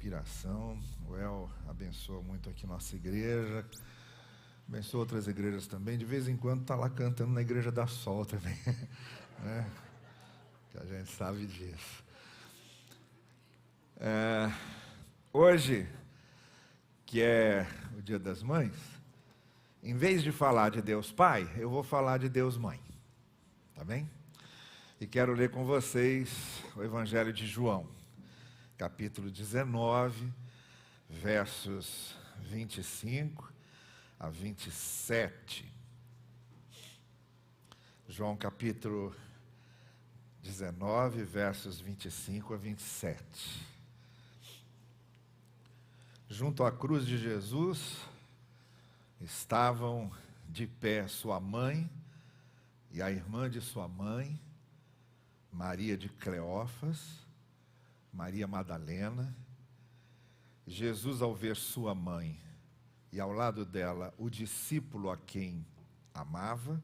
inspiração. O El abençoa muito aqui nossa igreja, abençoa outras igrejas também. De vez em quando está lá cantando na Igreja da Sol também, né? Que a gente sabe disso. Hoje, que é o Dia das Mães, em vez de falar de Deus Pai, eu vou falar de Deus Mãe, tá bem? E quero ler com vocês o Evangelho de João, capítulo 19, versos 25 a 27. João capítulo 19, versos 25 a 27. Junto à cruz de Jesus estavam de pé sua mãe e a irmã de sua mãe, Maria de Cleófas, Maria Madalena. Jesus, ao ver sua mãe e ao lado dela o discípulo a quem amava,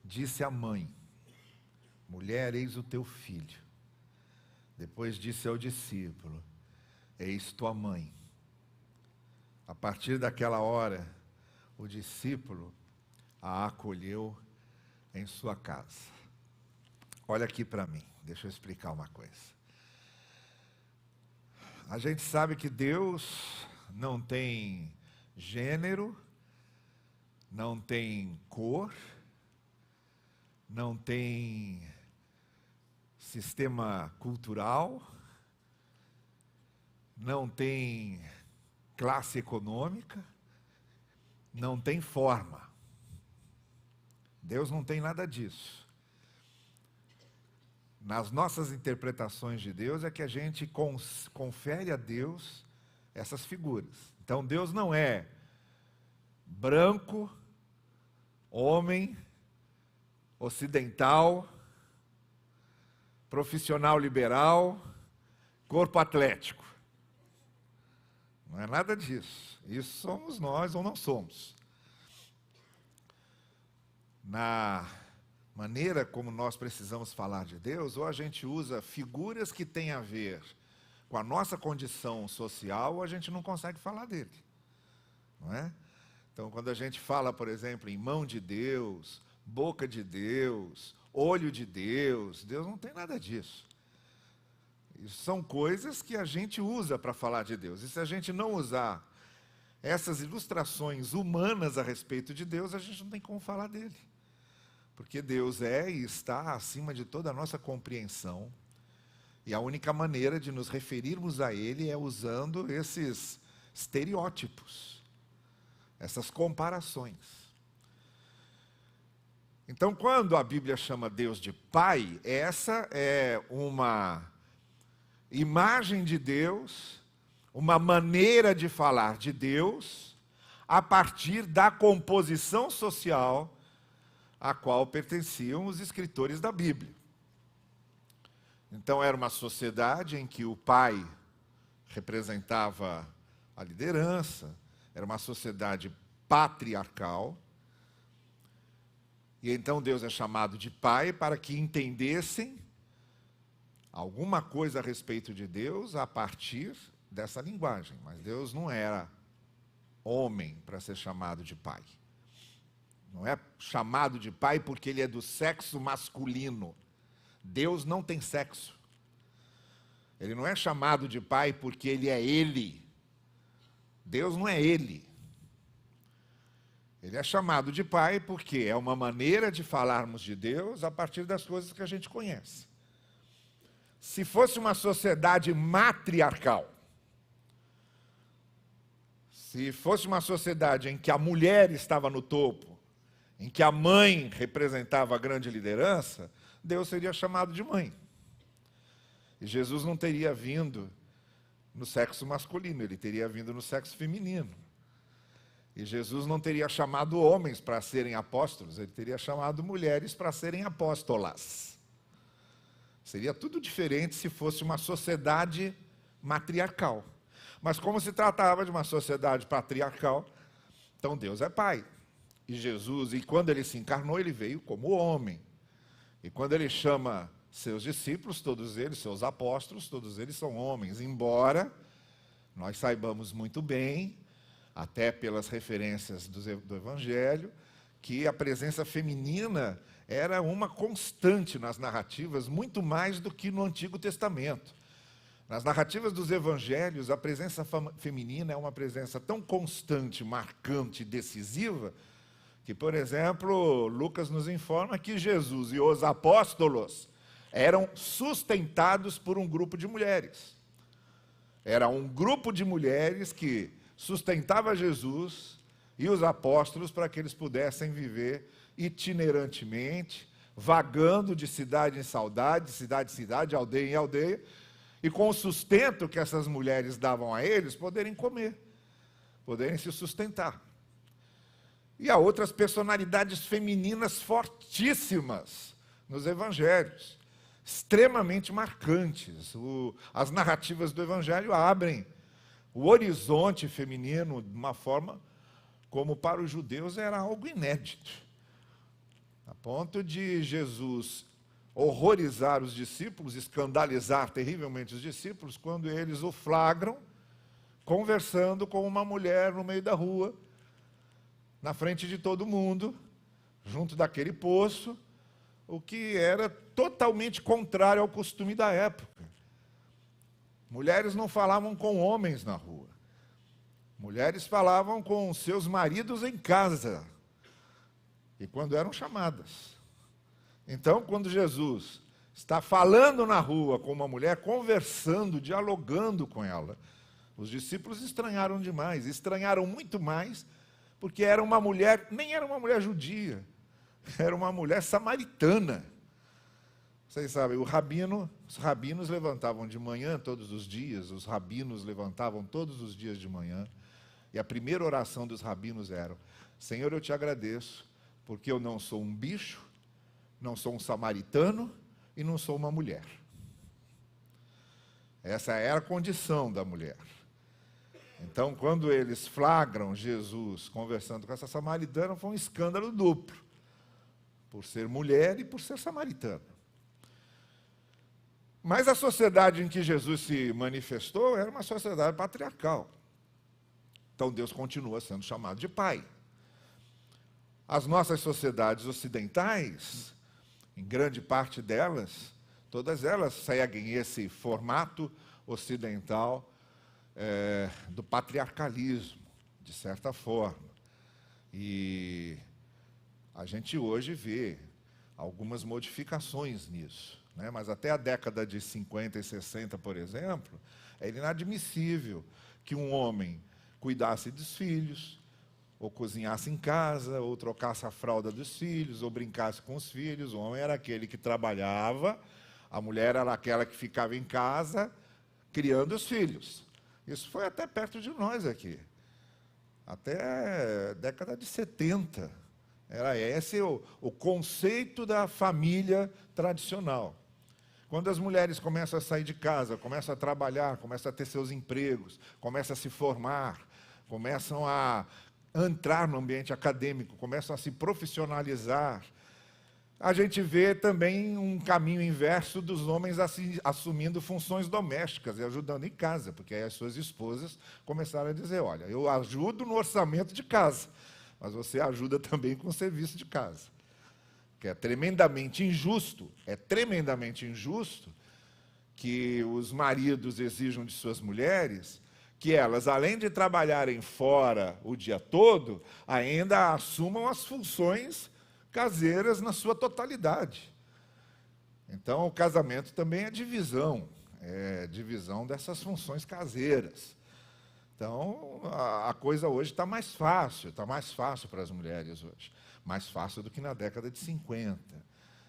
disse à mãe: mulher, eis o teu filho. Depois disse ao discípulo: eis tua mãe. A partir daquela hora, o discípulo a acolheu em sua casa. Olha aqui para mim, deixa eu explicar uma coisa. A gente sabe que Deus não tem gênero, não tem cor, não tem sistema cultural, não tem classe econômica, não tem forma. Deus não tem nada disso. Nas nossas interpretações de Deus é que a gente confere a Deus essas figuras. Então Deus não é branco, homem, ocidental, profissional liberal, corpo atlético. Não é nada disso. Isso somos nós ou não somos. Na maneira como nós precisamos falar de Deus, ou a gente usa figuras que têm a ver com a nossa condição social, ou a gente não consegue falar dele. Não é? Então, quando a gente fala, por exemplo, em mão de Deus, boca de Deus, olho de Deus, Deus não tem nada disso. Isso são coisas que a gente usa para falar de Deus. E se a gente não usar essas ilustrações humanas a respeito de Deus, a gente não tem como falar dele. Porque Deus é e está acima de toda a nossa compreensão. E a única maneira de nos referirmos a Ele é usando esses estereótipos, essas comparações. Então, quando a Bíblia chama Deus de Pai, essa é uma imagem de Deus, uma maneira de falar de Deus, a partir da composição social a qual pertenciam os escritores da Bíblia. Então era uma sociedade em que o pai representava a liderança, era uma sociedade patriarcal, e então Deus é chamado de pai para que entendessem alguma coisa a respeito de Deus a partir dessa linguagem. Mas Deus não era homem para ser chamado de pai. Não é chamado de pai porque ele é do sexo masculino. Deus não tem sexo. Ele não é chamado de pai porque ele é ele. Deus não é ele. Ele é chamado de pai porque é uma maneira de falarmos de Deus a partir das coisas que a gente conhece. Se fosse uma sociedade matriarcal, se fosse uma sociedade em que a mulher estava no topo, em que a mãe representava a grande liderança, Deus seria chamado de mãe. E Jesus não teria vindo no sexo masculino, ele teria vindo no sexo feminino. E Jesus não teria chamado homens para serem apóstolos, ele teria chamado mulheres para serem apóstolas. Seria tudo diferente se fosse uma sociedade matriarcal. Mas como se tratava de uma sociedade patriarcal, então Deus é pai. E Jesus, e quando ele se encarnou, ele veio como homem. E quando ele chama seus discípulos, todos eles, seus apóstolos, todos eles são homens, embora nós saibamos muito bem, até pelas referências do Evangelho, que a presença feminina era uma constante nas narrativas, muito mais do que no Antigo Testamento. Nas narrativas dos Evangelhos, a presença feminina é uma presença tão constante, marcante e decisiva, que, por exemplo, Lucas nos informa que Jesus e os apóstolos eram sustentados por um grupo de mulheres. Era um grupo de mulheres que sustentava Jesus e os apóstolos para que eles pudessem viver itinerantemente, vagando de cidade em cidade, aldeia em aldeia, e com o sustento que essas mulheres davam a eles, poderem comer, poderem se sustentar. E há outras personalidades femininas fortíssimas nos evangelhos, extremamente marcantes. As narrativas do evangelho abrem o horizonte feminino de uma forma como para os judeus era algo inédito, a ponto de Jesus horrorizar os discípulos, escandalizar terrivelmente os discípulos, quando eles o flagram conversando com uma mulher no meio da rua, na frente de todo mundo, junto daquele poço, o que era totalmente contrário ao costume da época. Mulheres não falavam com homens na rua. Mulheres falavam com seus maridos em casa, e quando eram chamadas. Então, quando Jesus está falando na rua com uma mulher, conversando, dialogando com ela, os discípulos estranharam demais, estranharam muito mais, porque era uma mulher, nem era uma mulher judia, era uma mulher samaritana. Vocês sabem, os rabinos levantavam de manhã todos os dias, os rabinos levantavam todos os dias de manhã, e a primeira oração dos rabinos era: Senhor, eu te agradeço, porque eu não sou um bicho, não sou um samaritano e não sou uma mulher. Essa era a condição da mulher. Então, quando eles flagram Jesus conversando com essa samaritana, foi um escândalo duplo, por ser mulher e por ser samaritana. Mas a sociedade em que Jesus se manifestou era uma sociedade patriarcal. Então, Deus continua sendo chamado de Pai. As nossas sociedades ocidentais, em grande parte delas, todas elas seguem esse formato ocidental do patriarcalismo, de certa forma. E a gente hoje vê algumas modificações nisso, né? Mas até a década de 50 e 60, por exemplo, era inadmissível que um homem cuidasse dos filhos, ou cozinhasse em casa, ou trocasse a fralda dos filhos, ou brincasse com os filhos. O homem era aquele que trabalhava, a mulher era aquela que ficava em casa criando os filhos. Isso foi até perto de nós aqui, até a década de 70. Era esse o conceito da família tradicional. Quando as mulheres começam a sair de casa, começam a trabalhar, começam a ter seus empregos, começam a se formar, começam a entrar no ambiente acadêmico, começam a se profissionalizar, a gente vê também um caminho inverso dos homens assumindo funções domésticas e ajudando em casa, porque aí as suas esposas começaram a dizer: olha, eu ajudo no orçamento de casa, mas você ajuda também com o serviço de casa. Que é tremendamente injusto que os maridos exijam de suas mulheres que elas, além de trabalharem fora o dia todo, ainda assumam as funções caseiras na sua totalidade. Então, o casamento também é divisão dessas funções caseiras. Então, a coisa hoje está mais fácil para as mulheres hoje, mais fácil do que na década de 50.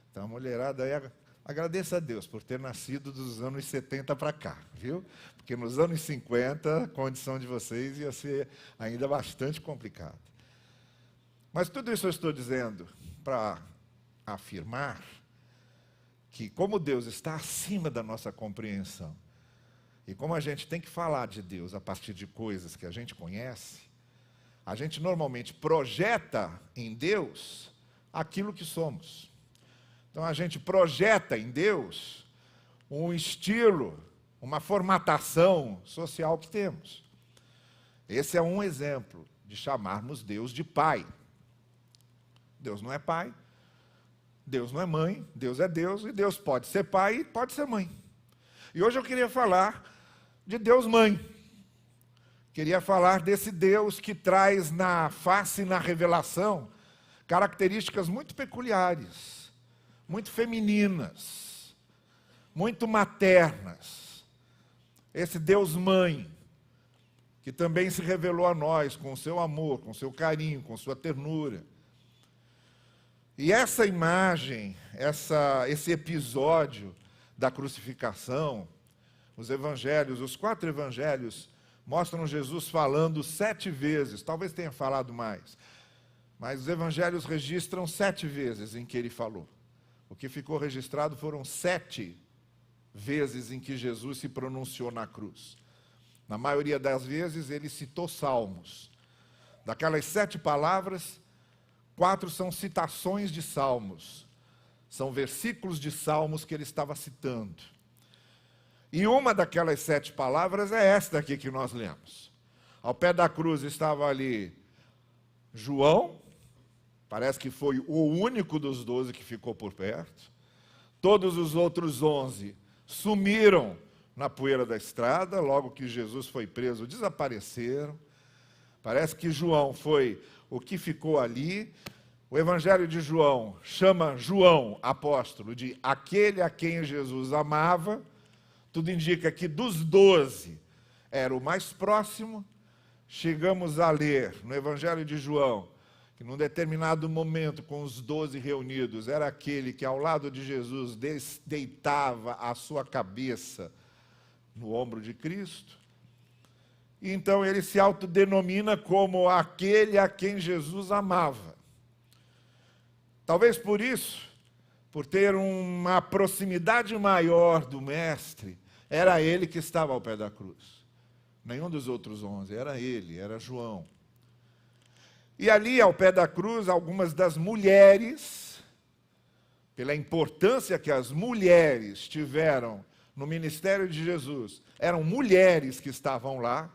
Então, a mulherada aí, agradeça a Deus por ter nascido dos anos 70 para cá, viu? Porque nos anos 50, a condição de vocês ia ser ainda bastante complicada. Mas tudo isso eu estou dizendo para afirmar que, como Deus está acima da nossa compreensão, e como a gente tem que falar de Deus a partir de coisas que a gente conhece, a gente normalmente projeta em Deus aquilo que somos. Então a gente projeta em Deus um estilo, uma formatação social que temos. Esse é um exemplo de chamarmos Deus de Pai. Deus não é pai, Deus não é mãe, Deus é Deus, e Deus pode ser pai e pode ser mãe. E hoje eu queria falar de Deus Mãe. Queria falar desse Deus que traz na face e na revelação características muito peculiares, muito femininas, muito maternas. Esse Deus Mãe, que também se revelou a nós com o seu amor, com o seu carinho, com sua ternura. E essa imagem, esse episódio da crucificação, os evangelhos, os 4 evangelhos, mostram Jesus falando 7 vezes, talvez tenha falado mais, mas os evangelhos registram 7 vezes em que ele falou. O que ficou registrado foram 7 vezes em que Jesus se pronunciou na cruz. Na maioria das vezes ele citou salmos. Daquelas 7 palavras, 4 são citações de salmos. São versículos de salmos que ele estava citando. E uma daquelas 7 palavras é esta aqui que nós lemos. Ao pé da cruz estava ali João, parece que foi o único dos 12 que ficou por perto. Todos os outros 11 sumiram na poeira da estrada, logo que Jesus foi preso, desapareceram. Parece que João foi o que ficou ali. O Evangelho de João chama João, apóstolo, de aquele a quem Jesus amava. Tudo indica que dos 12 era o mais próximo. Chegamos a ler no Evangelho de João que num determinado momento, com os 12 reunidos, era aquele que ao lado de Jesus deitava a sua cabeça no ombro de Cristo. E então ele se autodenomina como aquele a quem Jesus amava. Talvez por isso, por ter uma proximidade maior do Mestre, era ele que estava ao pé da cruz. Nenhum dos outros 11, era ele, era João. E ali ao pé da cruz, algumas das mulheres, pela importância que as mulheres tiveram no ministério de Jesus, eram mulheres que estavam lá,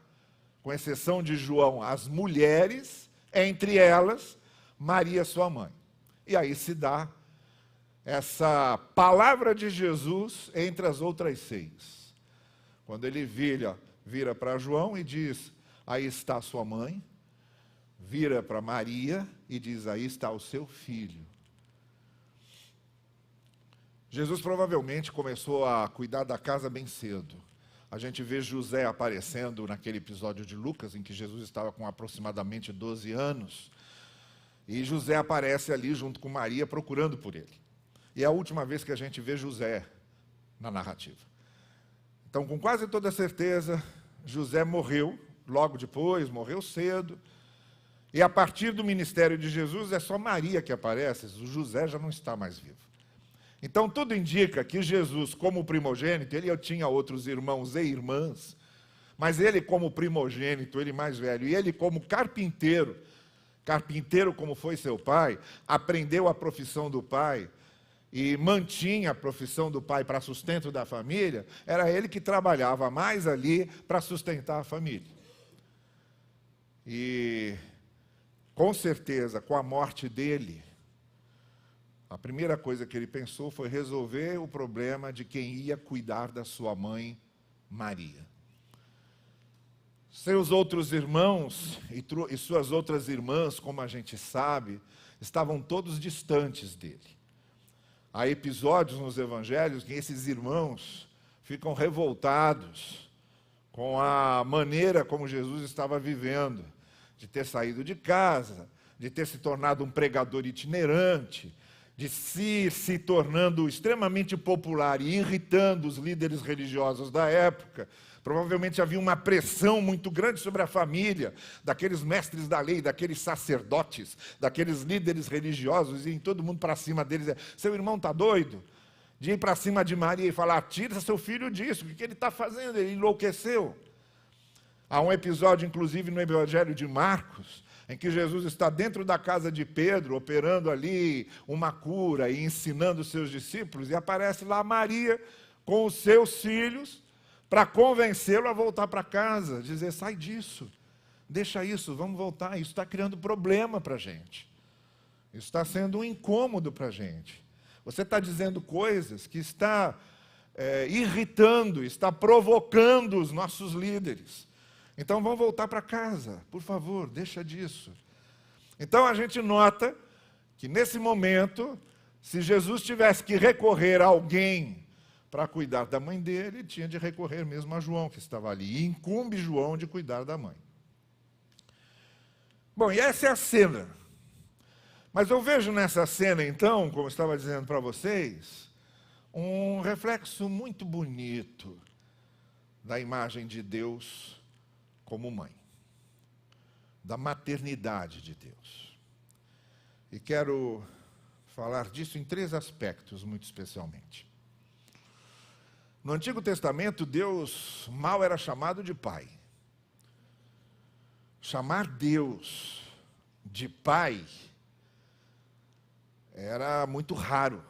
com exceção de João, as mulheres, entre elas, Maria, sua mãe. E aí se dá essa palavra de Jesus entre as outras 6. Quando ele vira para João e diz, aí está sua mãe, vira para Maria e diz, aí está o seu filho. Jesus provavelmente começou a cuidar da casa bem cedo. A gente vê José aparecendo naquele episódio de Lucas, em que Jesus estava com aproximadamente 12 anos. E José aparece ali junto com Maria, procurando por ele. E é a última vez que a gente vê José na narrativa. Então, com quase toda certeza, José morreu logo depois, morreu cedo. E a partir do ministério de Jesus, é só Maria que aparece, o José já não está mais vivo. Então, tudo indica que Jesus, como primogênito, ele tinha outros irmãos e irmãs, mas ele como primogênito, ele mais velho, e ele como carpinteiro como foi seu pai, aprendeu a profissão do pai e mantinha a profissão do pai para sustento da família, era ele que trabalhava mais ali para sustentar a família. E, com certeza, com a morte dele, a primeira coisa que ele pensou foi resolver o problema de quem ia cuidar da sua mãe, Maria. Seus outros irmãos e suas outras irmãs, como a gente sabe, estavam todos distantes dele. Há episódios nos evangelhos que esses irmãos ficam revoltados com a maneira como Jesus estava vivendo, de ter saído de casa, de ter se tornado um pregador itinerante, de se tornando extremamente popular e irritando os líderes religiosos da época. Provavelmente havia uma pressão muito grande sobre a família, daqueles mestres da lei, daqueles sacerdotes, daqueles líderes religiosos, e todo mundo para cima deles. Seu irmão está doido? De ir para cima de Maria e falar, tira seu filho disso, o que ele está fazendo? Ele enlouqueceu. Há um episódio, inclusive, no Evangelho de Marcos, em que Jesus está dentro da casa de Pedro, operando ali uma cura e ensinando os seus discípulos, e aparece lá Maria com os seus filhos, para convencê-lo a voltar para casa, dizer, sai disso, deixa isso, vamos voltar, isso está criando problema para a gente. Isso está sendo um incômodo para a gente. Você está dizendo coisas que está irritando, está provocando os nossos líderes. Então vamos voltar para casa, por favor, deixa disso. Então a gente nota que nesse momento, se Jesus tivesse que recorrer a alguém para cuidar da mãe dele, tinha de recorrer mesmo a João, que estava ali, e incumbe João de cuidar da mãe. Bom, e essa é a cena. Mas eu vejo nessa cena, então, como eu estava dizendo para vocês, um reflexo muito bonito da imagem de Deus como mãe, da maternidade de Deus. E quero falar disso em 3 aspectos, muito especialmente. No Antigo Testamento, Deus mal era chamado de pai. Chamar Deus de pai era muito raro.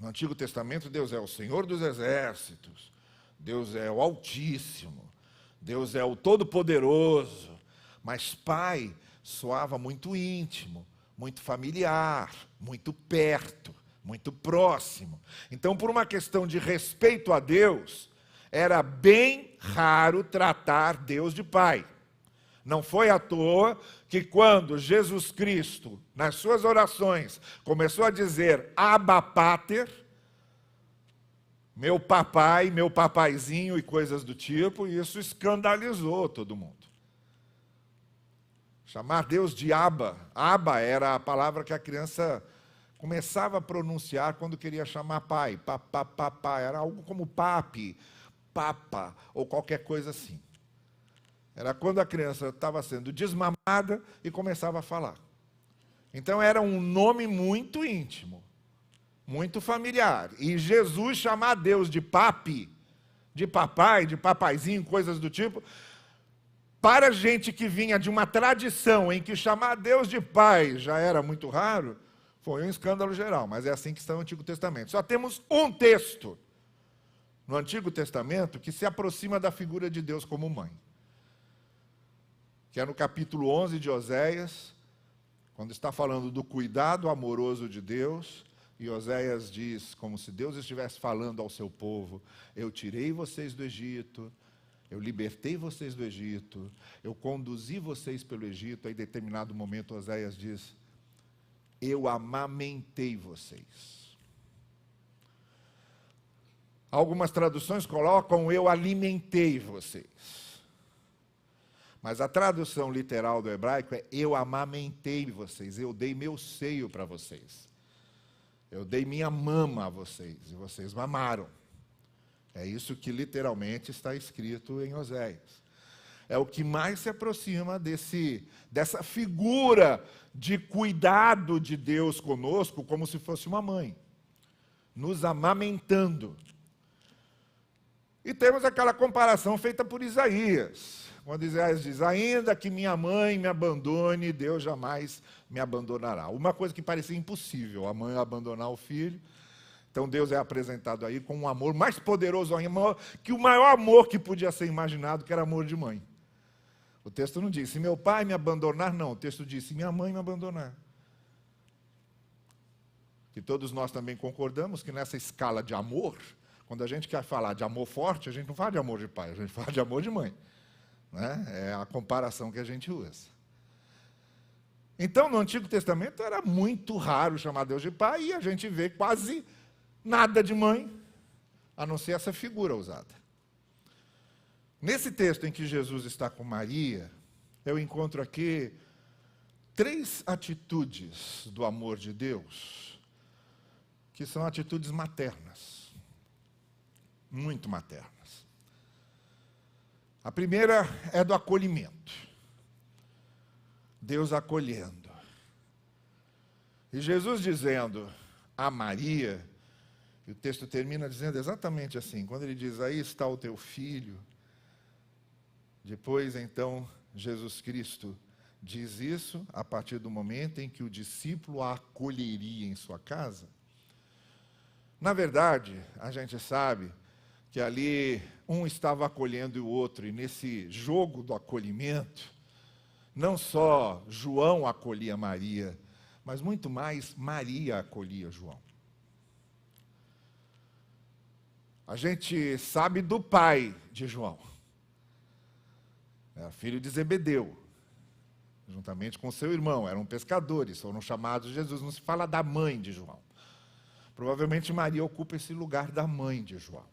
No Antigo Testamento, Deus é o Senhor dos Exércitos, Deus é o Altíssimo, Deus é o Todo-Poderoso, mas pai soava muito íntimo, muito familiar, muito perto, muito próximo. Então, por uma questão de respeito a Deus, era bem raro tratar Deus de pai. Não foi à toa que quando Jesus Cristo, nas suas orações, começou a dizer Abba Pater, meu papai, meu papaizinho e coisas do tipo, isso escandalizou todo mundo. Chamar Deus de Abba. Abba era a palavra que a criança começava a pronunciar quando queria chamar pai. Papá, era algo como papi, papa, ou qualquer coisa assim. Era quando a criança estava sendo desmamada e começava a falar. Então era um nome muito íntimo, muito familiar. E Jesus chamar Deus de papi, de papai, de papaizinho, coisas do tipo, para gente que vinha de uma tradição em que chamar Deus de pai já era muito raro, foi um escândalo geral, mas é assim que está no Antigo Testamento. Só temos um texto no Antigo Testamento que se aproxima da figura de Deus como mãe, que é no capítulo 11 de Oséias, quando está falando do cuidado amoroso de Deus, e Oséias diz, como se Deus estivesse falando ao seu povo, eu tirei vocês do Egito, eu libertei vocês do Egito, eu conduzi vocês pelo Egito, aí em determinado momento Oséias diz, eu amamentei vocês. Algumas traduções colocam, eu alimentei vocês. Mas a tradução literal do hebraico é, eu amamentei vocês, eu dei meu seio para vocês. Eu dei minha mama a vocês, e vocês mamaram. É isso que literalmente está escrito em Oséias. É o que mais se aproxima dessa figura de cuidado de Deus conosco, como se fosse uma mãe, nos amamentando. E temos aquela comparação feita por Isaías, quando Isaías diz, ainda que minha mãe me abandone, Deus jamais me abandonará. Uma coisa que parecia impossível, a mãe abandonar o filho. Então Deus é apresentado aí com um amor mais poderoso ainda, que o maior amor que podia ser imaginado, que era amor de mãe. O texto não diz, se meu pai me abandonar, não. O texto diz, se minha mãe me abandonar. Que todos nós também concordamos que nessa escala de amor, quando a gente quer falar de amor forte, a gente não fala de amor de pai, a gente fala de amor de mãe. Né? É a comparação que a gente usa. Então, no Antigo Testamento, era muito raro chamar Deus de pai, e a gente vê quase nada de mãe, a não ser essa figura usada. Nesse texto em que Jesus está com Maria, eu encontro aqui 3 atitudes do amor de Deus, que são atitudes maternas, muito maternas. A primeira é do acolhimento. Deus acolhendo. E Jesus dizendo a Maria, e o texto termina dizendo exatamente assim, quando ele diz, aí está o teu filho. Depois, então, Jesus Cristo diz isso a partir do momento em que o discípulo a acolheria em sua casa. Na verdade, a gente sabe que ali um estava acolhendo o outro, e nesse jogo do acolhimento, Não só João acolhia Maria, mas muito mais Maria acolhia João. A gente sabe do pai de João. Era filho de Zebedeu, juntamente com seu irmão. Eram pescadores, foram chamados de Jesus. Não se fala da mãe de João. Provavelmente Maria ocupa esse lugar da mãe de João.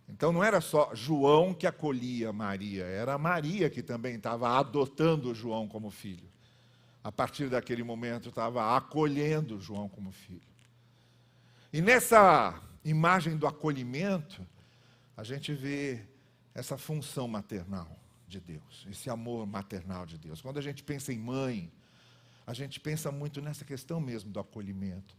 Então não era só João que acolhia Maria, era Maria que também estava adotando João como filho. A partir daquele momento estava acolhendo João como filho. E nessa imagem do acolhimento, a gente vê essa função maternal de Deus, esse amor maternal de Deus. Quando a gente pensa em mãe, a gente pensa muito nessa questão mesmo do acolhimento.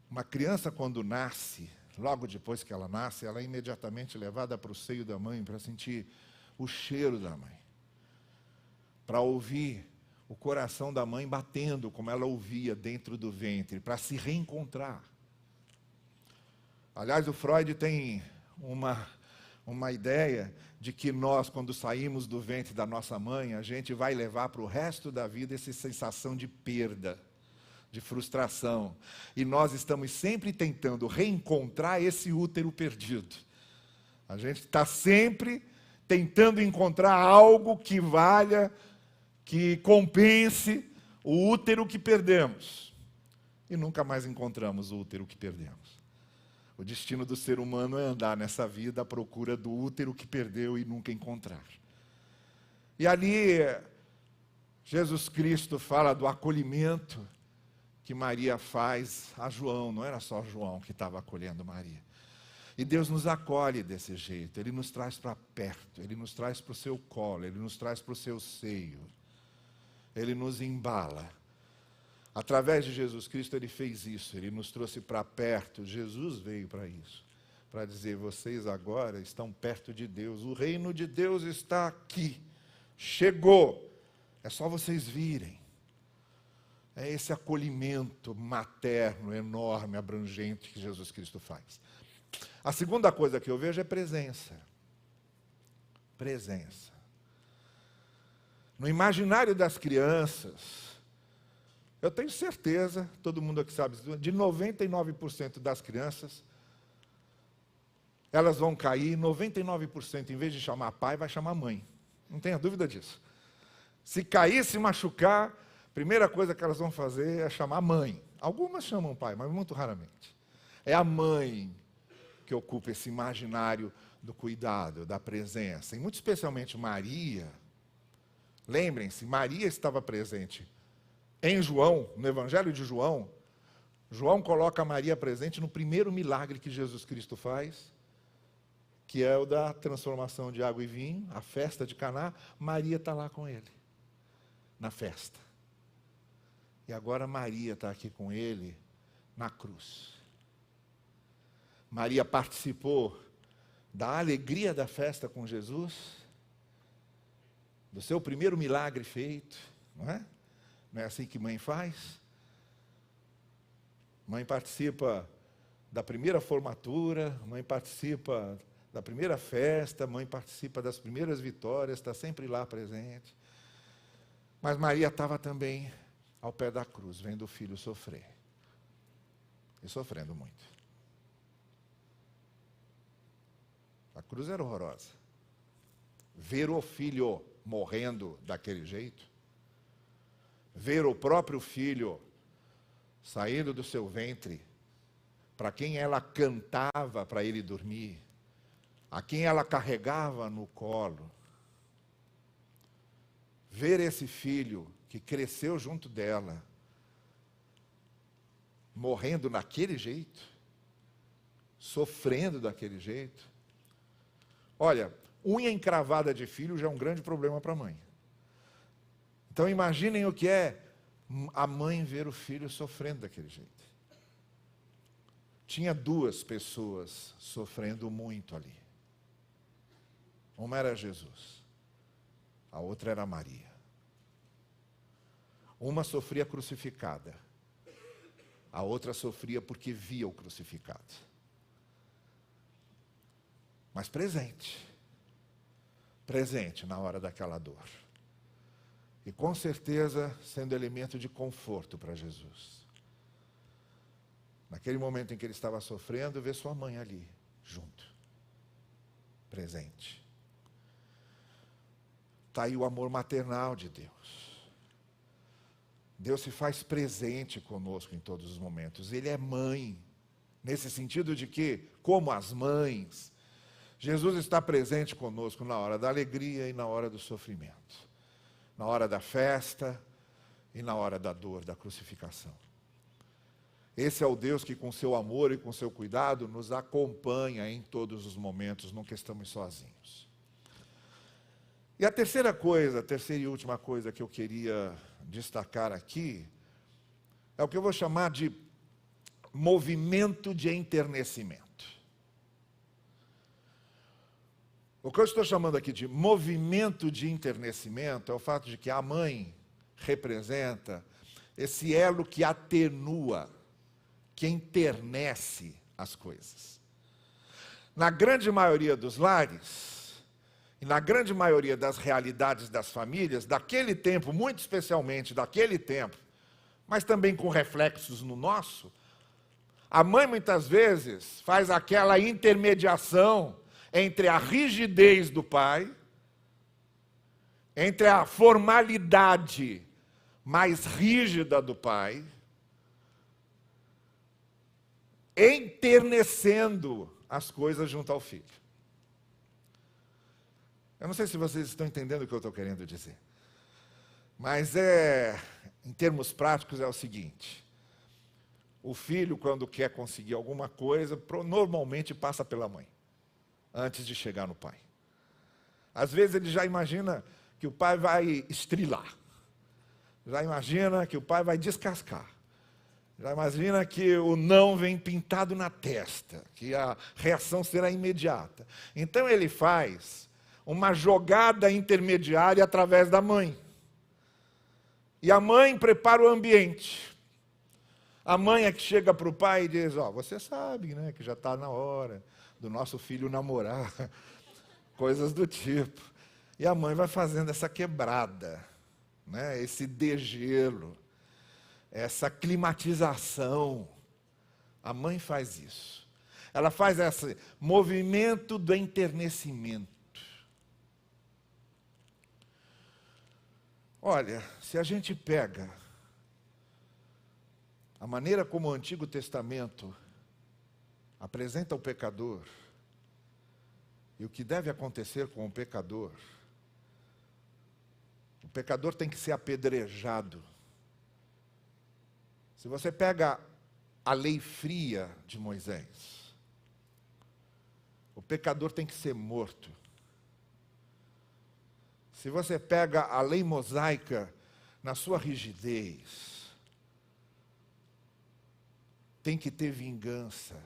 Uma criança, quando nasce, logo depois que ela nasce, ela é imediatamente levada para o seio da mãe para sentir o cheiro da mãe, para ouvir o coração da mãe batendo como ela ouvia dentro do ventre, para se reencontrar. Aliás, o Freud tem uma ideia de que nós, quando saímos do ventre da nossa mãe, a gente vai levar para o resto da vida essa sensação de perda, de frustração. E nós estamos sempre tentando reencontrar esse útero perdido. A gente está sempre tentando encontrar algo que valha, que compense o útero que perdemos. E nunca mais encontramos o útero que perdemos. O destino do ser humano é andar nessa vida à procura do útero que perdeu e nunca encontrar. E ali, Jesus Cristo fala do acolhimento que Maria faz a João. Não era só João que estava acolhendo Maria. E Deus nos acolhe desse jeito. Ele nos traz para perto, Ele nos traz para o seu colo, Ele nos traz para o seu seio. Ele nos embala. Através de Jesus Cristo, Ele fez isso. Ele nos trouxe para perto. Jesus veio para isso. Para dizer, vocês agora estão perto de Deus. O reino de Deus está aqui. Chegou. É só vocês virem. É esse acolhimento materno, enorme, abrangente que Jesus Cristo faz. A segunda coisa que eu vejo é presença. Presença. No imaginário das crianças, eu tenho certeza, todo mundo aqui sabe, de 99% das crianças, elas vão cair, 99%, em vez de chamar pai, vai chamar mãe. Não tenha dúvida disso. Se cair, se machucar, a primeira coisa que elas vão fazer é chamar mãe. Algumas chamam pai, mas muito raramente. É a mãe que ocupa esse imaginário do cuidado, da presença. E muito especialmente Maria. Lembrem-se, Maria estava presente em João, no Evangelho de João. João coloca Maria presente no primeiro milagre que Jesus Cristo faz, que é o da transformação de água e vinho, a festa de Caná. Maria está lá com ele, na festa. E agora Maria está aqui com ele na cruz. Maria participou da alegria da festa com Jesus, do seu primeiro milagre feito, não é? Não é assim que mãe faz? Mãe participa da primeira formatura, mãe participa da primeira festa, mãe participa das primeiras vitórias, está sempre lá presente. Mas Maria estava também ao pé da cruz, vendo o filho sofrer. E sofrendo muito. A cruz era horrorosa. Ver o filho morrendo daquele jeito, ver o próprio filho saindo do seu ventre, para quem ela cantava para ele dormir, a quem ela carregava no colo, ver esse filho que cresceu junto dela, morrendo daquele jeito, sofrendo daquele jeito. Olha, unha encravada de filho já é um grande problema para a mãe. Então imaginem o que é a mãe ver o filho sofrendo daquele jeito. Tinha duas pessoas sofrendo muito ali. Uma era Jesus, a outra era Maria. Uma sofria crucificada, a outra sofria porque via o crucificado. Mas presente na hora daquela dor. E com certeza sendo elemento de conforto para Jesus. Naquele momento em que ele estava sofrendo, ver sua mãe ali, junto, presente. Está aí o amor maternal de Deus. Deus se faz presente conosco em todos os momentos. Ele é mãe, nesse sentido de que, como as mães, Jesus está presente conosco na hora da alegria e na hora do sofrimento. Na hora da festa e na hora da dor, da crucificação. Esse é o Deus que com seu amor e com seu cuidado nos acompanha em todos os momentos, nunca estamos sozinhos. E a terceira e última coisa que eu queria destacar aqui, é o que eu vou chamar de movimento de enternecimento. O que eu estou chamando aqui de movimento de enternecimento é o fato de que a mãe representa esse elo que atenua, que enternece as coisas. Na grande maioria dos lares, e na grande maioria das realidades das famílias, daquele tempo, muito especialmente daquele tempo, mas também com reflexos no nosso, a mãe muitas vezes faz aquela intermediação entre a rigidez do pai, entre a formalidade mais rígida do pai, enternecendo as coisas junto ao filho. Eu não sei se vocês estão entendendo o que eu estou querendo dizer. Mas em termos práticos, é o seguinte. O filho, quando quer conseguir alguma coisa, normalmente passa pela mãe, antes de chegar no pai. Às vezes ele já imagina que o pai vai estrilar. Já imagina que o pai vai descascar. Já imagina que o não vem pintado na testa, que a reação será imediata. Então ele faz uma jogada intermediária através da mãe. E a mãe prepara o ambiente. A mãe é que chega para o pai e diz, você sabe, né, que já está na hora do nosso filho namorar, coisas do tipo. E a mãe vai fazendo essa quebrada, né, esse degelo, essa climatização. A mãe faz isso. Ela faz esse movimento do enternecimento. Olha, se a gente pega a maneira como o Antigo Testamento apresenta o pecador e o que deve acontecer com o pecador tem que ser apedrejado. Se você pega a lei fria de Moisés, o pecador tem que ser morto. Se você pega a lei mosaica na sua rigidez, tem que ter vingança,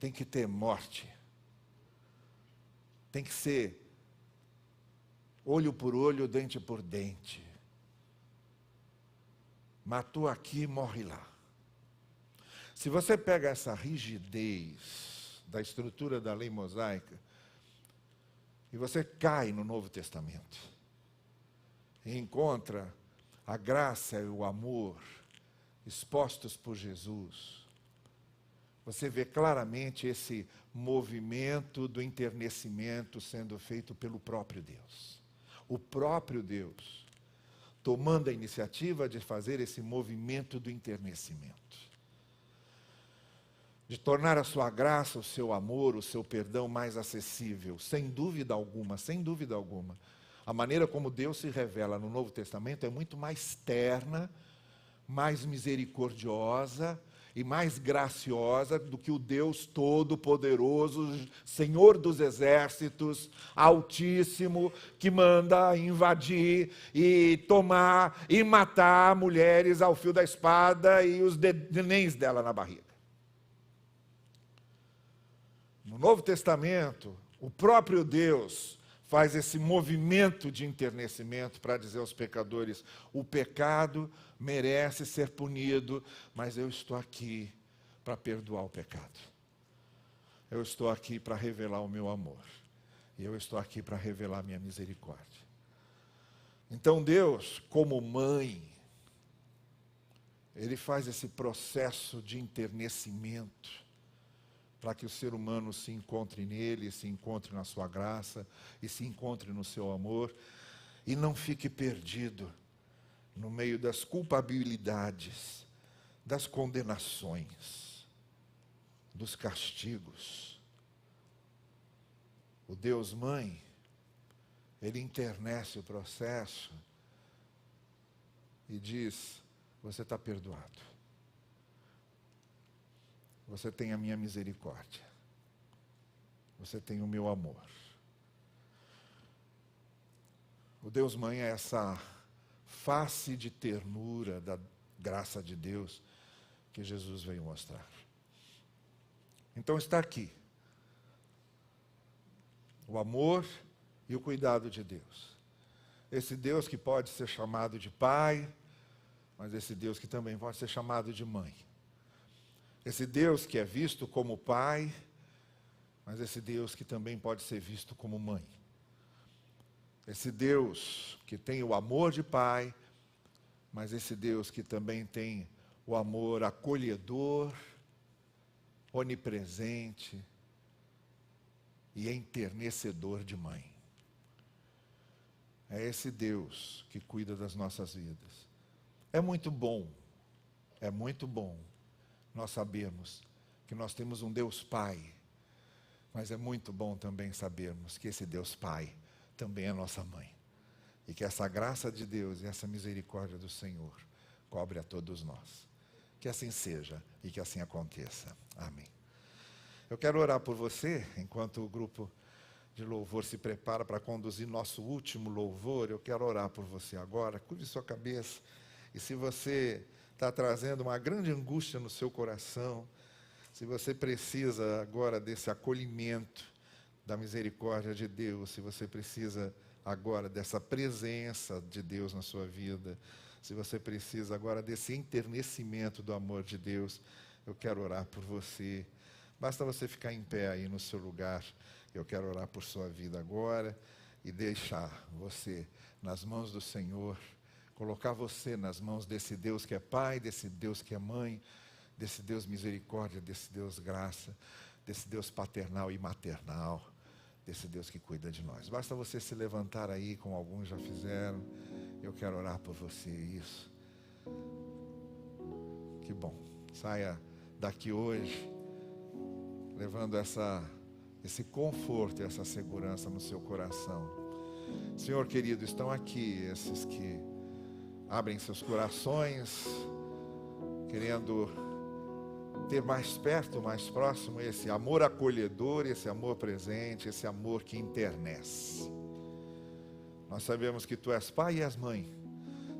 tem que ter morte, tem que ser olho por olho, dente por dente. Matou aqui, morre lá. Se você pega essa rigidez da estrutura da lei mosaica, e você cai no Novo Testamento e encontra a graça e o amor expostos por Jesus, você vê claramente esse movimento do enternecimento sendo feito pelo próprio Deus. O próprio Deus tomando a iniciativa de fazer esse movimento do enternecimento. De tornar a sua graça, o seu amor, o seu perdão mais acessível, sem dúvida alguma, sem dúvida alguma. A maneira como Deus se revela no Novo Testamento é muito mais terna, mais misericordiosa e mais graciosa do que o Deus Todo-Poderoso, Senhor dos Exércitos, Altíssimo, que manda invadir e tomar e matar mulheres ao fio da espada e os nenéns dela na barriga. No Novo Testamento, o próprio Deus faz esse movimento de enternecimento para dizer aos pecadores, o pecado merece ser punido, mas eu estou aqui para perdoar o pecado. Eu estou aqui para revelar o meu amor. E eu estou aqui para revelar a minha misericórdia. Então Deus, como mãe, Ele faz esse processo de enternecimento para que o ser humano se encontre nele, se encontre na sua graça e se encontre no seu amor e não fique perdido no meio das culpabilidades, das condenações, dos castigos. O Deus Mãe, Ele internece o processo e diz: você está perdoado. Você tem a minha misericórdia. Você tem o meu amor. O Deus Mãe é essa face de ternura da graça de Deus que Jesus veio mostrar. Então está aqui o amor e o cuidado de Deus. Esse Deus que pode ser chamado de Pai, mas esse Deus que também pode ser chamado de Mãe. Esse Deus que é visto como Pai, mas esse Deus que também pode ser visto como Mãe. Esse Deus que tem o amor de Pai, mas esse Deus que também tem o amor acolhedor, onipresente e enternecedor de Mãe. É esse Deus que cuida das nossas vidas. É muito bom nós sabermos que nós temos um Deus Pai, mas é muito bom também sabermos que esse Deus Pai também é nossa mãe. E que essa graça de Deus e essa misericórdia do Senhor cobre a todos nós. Que assim seja e que assim aconteça. Amém. Eu quero orar por você, enquanto o grupo de louvor se prepara para conduzir nosso último louvor. Eu quero orar por você agora. Curve sua cabeça. E se você está trazendo uma grande angústia no seu coração, se você precisa agora desse acolhimento da misericórdia de Deus, se você precisa agora dessa presença de Deus na sua vida, se você precisa agora desse enternecimento do amor de Deus, eu quero orar por você. Basta você ficar em pé aí no seu lugar. Eu quero orar por sua vida agora e deixar você nas mãos do Senhor, colocar você nas mãos desse Deus que é Pai, desse Deus que é Mãe, desse Deus misericórdia, desse Deus graça, desse Deus paternal e maternal, desse Deus que cuida de nós. Basta você se levantar aí, como alguns já fizeram. Eu quero orar por você, isso. Que bom. Saia daqui hoje, levando esse conforto e essa segurança no seu coração. Senhor querido, estão aqui esses que abrem seus corações, querendo ter mais perto, mais próximo esse amor acolhedor, esse amor presente, esse amor que enternece. Nós sabemos que Tu és Pai e és Mãe.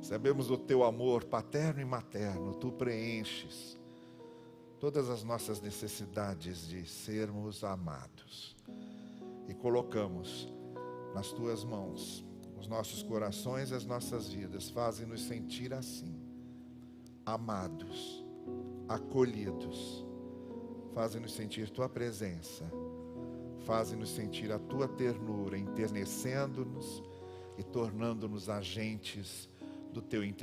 Sabemos do Teu amor paterno e materno. Tu preenches todas as nossas necessidades de sermos amados. E colocamos nas Tuas mãos os nossos corações e as nossas vidas. Fazem-nos sentir assim, amados, acolhidos. Fazem-nos sentir Tua presença. Fazem-nos sentir a Tua ternura, enternecendo-nos e tornando-nos agentes do Teu interesse.